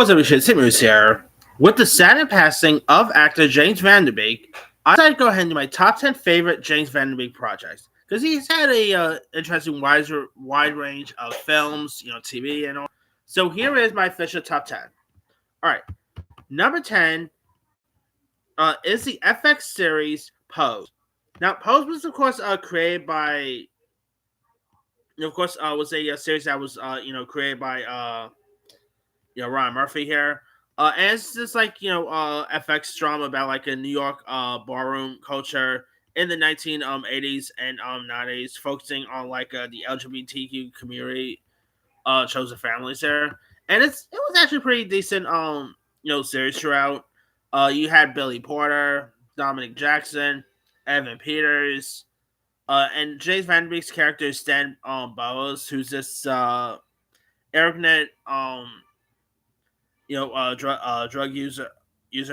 What's up, shit? Simmons here. With the sad passing of actor James Van Der Beek, I decided to go ahead and do my top 10 favorite James Van Der Beek projects. Because he's had a interesting wide range of films, TV and all. So here is my official top 10. Alright, number 10 is the FX series Pose. Now, Pose was, of course, created by, was a series that was, created by Ryan Murphy here. And it's just like FX drama about like a New York ballroom culture in the 1980s and 90s, focusing on like the LGBTQ community, chosen families there. And it was actually pretty decent series throughout. You had Billy Porter, Dominic Jackson, Evan Peters, and James Van Der Beek's character is Stan Bowles, who's this arrogant drug user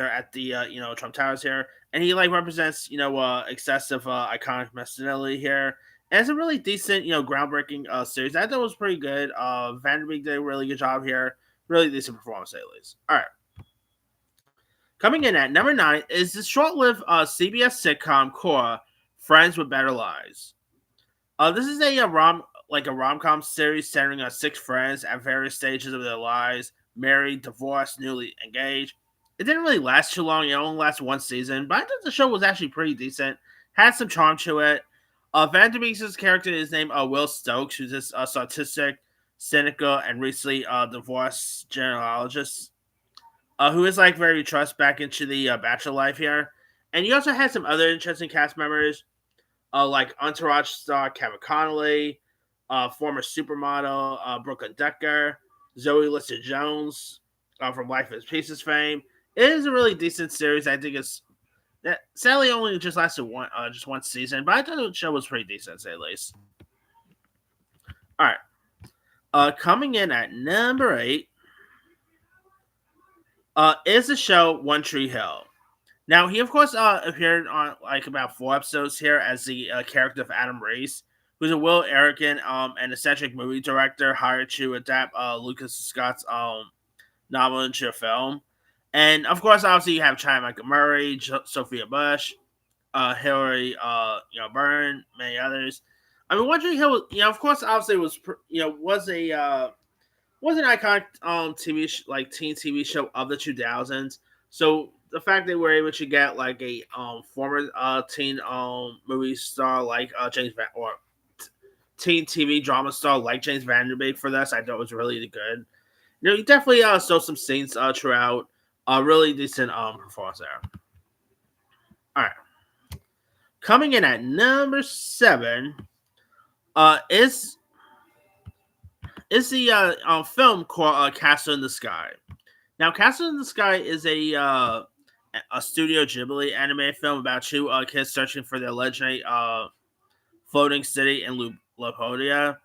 at the Trump Towers here, and he like represents excessive iconic masculinity here. And it's a really decent groundbreaking series. I thought it was pretty good. Van Der Beek did a really good job here. Really decent performance at least. All right. Coming in at number 9 is the short-lived CBS sitcom Cora, Friends with Better Lives. This is a rom-com series centering on 6 friends at various stages of their lives, married, divorced, newly engaged. It didn't really last too long. It only lasted one season, but I thought the show was actually pretty decent. Had some charm to it. Van Der Beek's character is named Will Stokes, who's this sarcastic, cynical, and recently divorced genealogist, who is like very thrust back into the bachelor life here. And you also had some other interesting cast members, like Entourage star Kevin Connolly, former supermodel Brooklyn Decker, Zoe Lister-Jones from Life is Pieces fame. It is a really decent series. I think it's that sadly only just lasted one season, but I thought the show was pretty decent, to say the least. All right, coming in at number 8 is the show One Tree Hill. Now, he of course appeared on like about 4 episodes here as the character of Adam Reese, who's a Will Arrogant and eccentric movie director hired to adapt Lucas Scott's novel into a film. And of course, obviously, you have China Michael Murray, Sophia Bush, Hillary, Byrne, many others. I mean, One Tree Hill, of course, obviously was an iconic teen TV show of the 2000s. So the fact they were able to get like a former teen movie star like James Van or teen TV drama star like James Van Der Beek for this, I thought was really good. You definitely saw some scenes throughout. Really decent performance there. All right, coming in at number 7 is the film called Castle in the Sky. Now, Castle in the Sky is a Studio Ghibli animated film about 2 kids searching for their legendary floating city in Lapodia.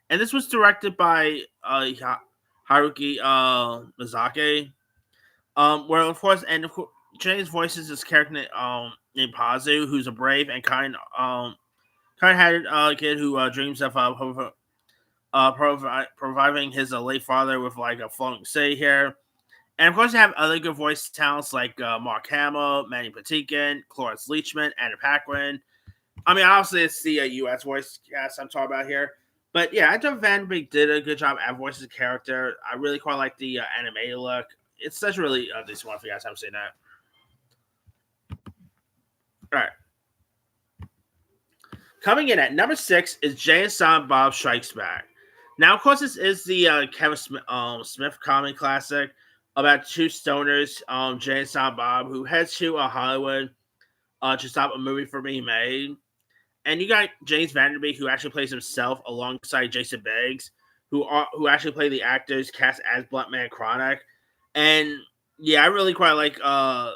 And this was directed by Haruki Mizaki. Where of course, James voices this character named Pazu, who's a brave and kind-hearted kid who dreams of providing his late father with like a floating city here. And of course, you have other good voice talents like Mark Hamill, Manny Patinkin, Cloris Leachman, Anna Paquin. I mean, obviously, it's the U.S. voice cast I'm talking about here. But yeah, I thought Van Der Beek did a good job at voicing the character. I really quite like the animated look. It's such a really decent one for you guys. I'm saying that. All right. Coming in at number 6 is Jay and Silent Bob Strikes Back. Now, of course, this is the Kevin Smith comic classic about 2 stoners, Jay and Silent Bob, who heads to Hollywood to stop a movie from being made. And you got James Van Der Beek, who actually plays himself alongside Jason Biggs, who actually play the actors cast as Bluntman Chronic. And yeah, I really quite like. Now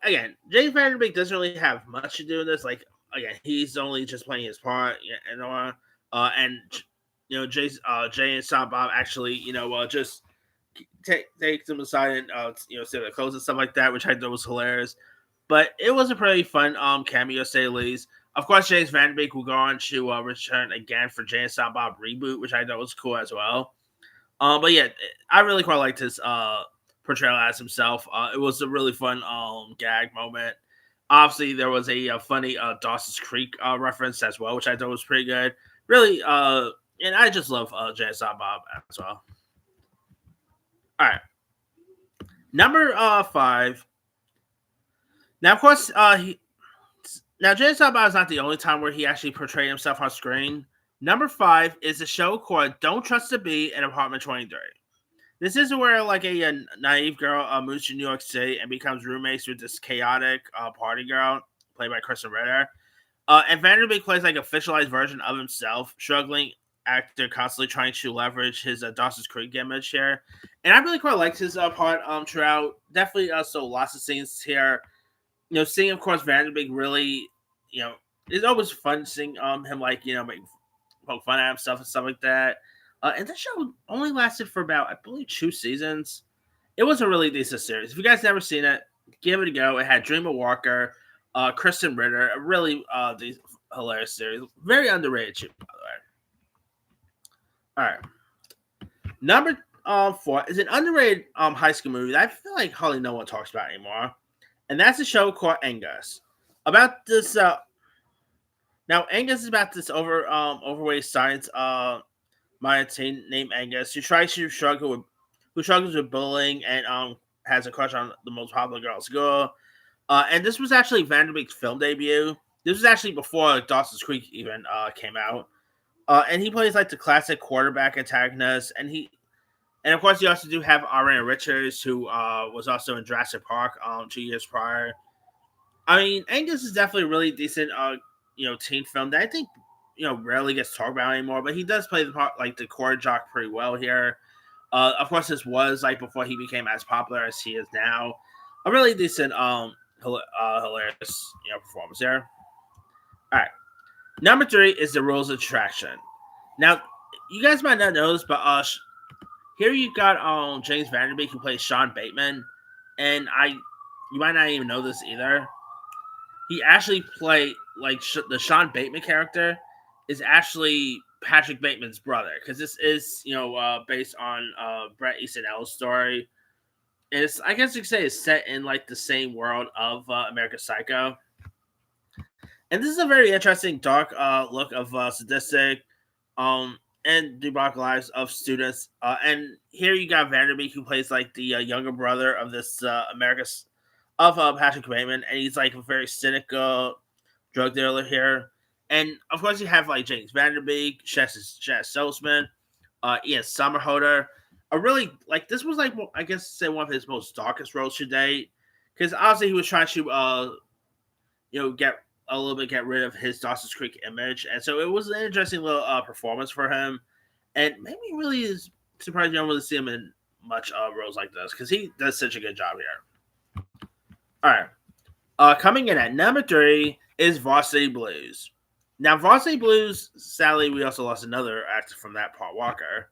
again, James Van Der Beek doesn't really have much to do with this. Like again, he's only just playing his part, and Jay and Silent Bob actually, just take them aside and say their clothes and stuff like that, which I thought was hilarious. But it was a pretty fun cameo, say the least. Of course, James Van Der Beek will go on to return again for Jay and Silent Bob reboot, which I thought was cool as well. But yeah, I really quite liked his portrayal as himself. It was a really fun gag moment. Obviously, there was a funny Dawson's Creek reference as well, which I thought was pretty good. Really, and I just love Jay and Silent Bob as well. All right, number five. Now, of course, now Jay and Silent Bob is not the only time where he actually portrayed himself on screen. Number five is a show called "Don't Trust the Bee" in Apartment 23. This is where like a naive girl moves to New York City and becomes roommates with this chaotic party girl played by Kristen Ritter. And Vanderbeek plays like a fictionalized version of himself, struggling actor constantly trying to leverage his Dawson's Creek image here. And I really quite liked his part throughout. Definitely so lots of scenes here. Seeing of course Vanderbeek really, it's always fun seeing him like make poke fun at himself and stuff like that. And the show only lasted for about, I believe, 2 seasons. It was a really decent series. If you guys never seen it, give it a go. It had Dreamer Walker, Kristen Ritter, a really hilarious series. Very underrated, too, by the way. All right. Number 4 is an underrated high school movie that I feel like hardly no one talks about anymore. And that's a show called Angus. About this, now Angus is about this overweight science my teen named Angus, who struggles with bullying and has a crush on the most popular girl at school. And this was actually Vanderbeek's film debut. This was actually before Dawson's Creek even came out. And he plays like the classic quarterback antagonist, and of course you also do have Ariana Richards, who was also in Jurassic Park 2 years prior. I mean, Angus is definitely a really decent teen film that I think rarely gets talked about anymore, but he does play the part like the core jock pretty well here. Of course, this was like before he became as popular as he is now. A really decent, hilarious, performance there. All right, number 3 is the rules of attraction. Now, you guys might not know this, but here you got James Vanderbeek who plays Sean Bateman, and you might not even know this either. He actually played like the Sean Bateman character is actually Patrick Bateman's brother, because this is based on Bret Easton Ellis' story. It's, I guess you could say, it's set in like the same world of American Psycho, and this is a very interesting dark look of sadistic and debauched lives of students. And here you got Vanderbeek who plays like the younger brother of this Patrick Bateman, and he's like a very cynical drug dealer here. And of course, you have like James Vanderbeek, Chaz Salzman, Ian Somerhalder. A really like this was like, I guess say one of his most darkest roles to date, because obviously he was trying to get rid of his Dawson's Creek image, and so it was an interesting little performance for him, and maybe really is surprised you don't really see him in much roles like this, because he does such a good job here. All right, coming in at number 3 is Varsity Blues. Now, Varsity Blues, sadly, we also lost another actor from that, Paul Walker.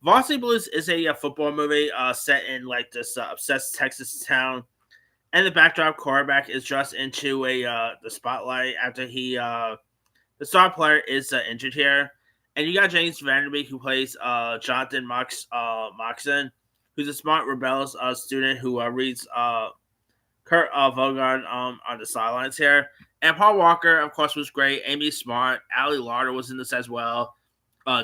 Varsity Blues is a football movie set in like this obsessed Texas town, and the backdrop quarterback is just into the spotlight after the star player is injured here, and you got James Vanderbeek who plays Jonathan Moxon, who's a smart, rebellious student who reads Kurt Vogard on the sidelines here. And Paul Walker, of course, was great. Amy Smart, Ali Larder was in this as well.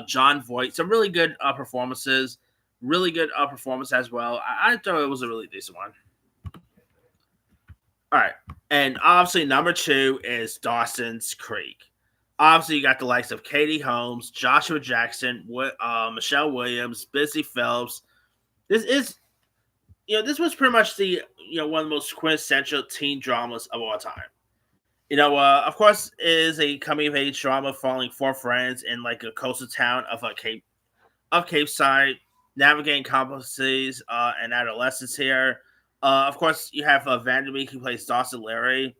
John Voight, some really good performances. Really good performance as well. I thought it was a really decent one. All right. And obviously, number 2 is Dawson's Creek. Obviously, you got the likes of Katie Holmes, Joshua Jackson, Michelle Williams, Busy Phelps. This is, this was pretty much the, one of the most quintessential teen dramas of all time. Of course, it is a coming of age drama following 4 friends in like a coastal town of Cape Side, navigating complexities and adolescence here. Of course, you have Vanderbeek who plays Dawson Leary,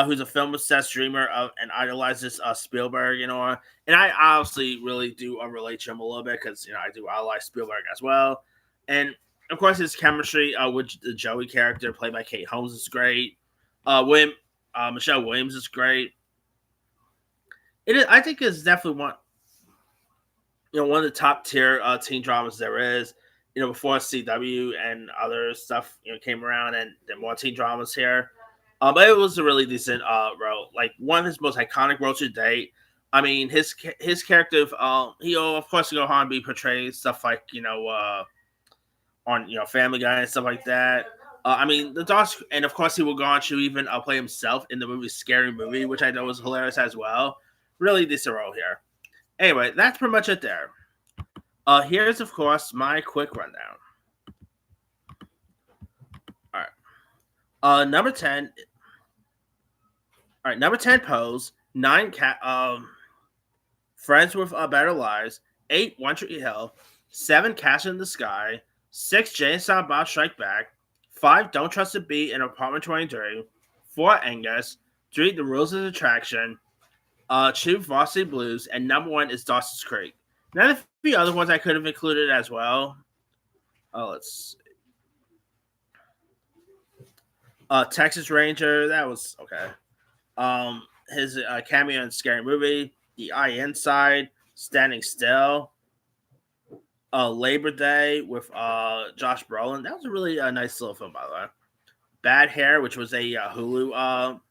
who's a film-obsessed dreamer and idolizes Spielberg, and I obviously really do relate to him a little bit because I do idolize Spielberg as well, and of course his chemistry with the Joey character played by Kate Holmes is great. Michelle Williams is great. It is, I think, is definitely one. one of the top tier teen dramas there is. Before CW and other stuff came around, and there more teen dramas here. But it was a really decent role, like one of his most iconic roles to date. I mean, his character, he'll of course go on to be portrayed stuff like on Family Guy and stuff like that. I mean, the dogs, and of course he will go on to even play himself in the movie Scary Movie, which I know was hilarious as well. Really decent role here. Anyway, that's pretty much it there. Here's of course my quick rundown. All right. Number 10. All right, number 10 Pose. 9 cat. Friends with Better Lives. 8 One Tree Hill. 7 Cash in the Sky. 6 Jay and Silent Bob Strike Back. 5 Don't Trust a Bee in Apartment 23. 4 Angus. 3 The Rules of Attraction. 2 Varsity Blues, and number 1 is Dawson's Creek. Now, a few other ones I could have included as well. Let's see. Texas Ranger, that was okay. His cameo in Scary Movie, The Eye Inside, Standing Still, Labor Day with Josh Brolin. That was a really nice little film, by the way. Bad Hair, which was a Hulu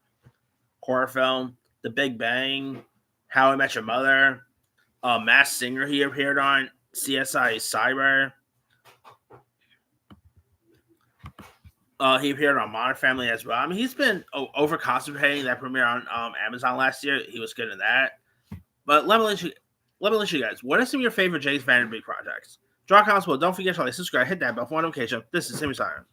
horror film. The Big Bang, How I Met Your Mother, Masked Singer he appeared on, CSI Cyber. He appeared on Modern Family as well. I mean, he's been over concentrating that premiere on Amazon last year. He was good in that. But let me let you guys. What are some of your favorite James Van Der Beek projects? Draw comments below. Don't forget to like, subscribe, hit that bell for notification. This is Timmy Siren.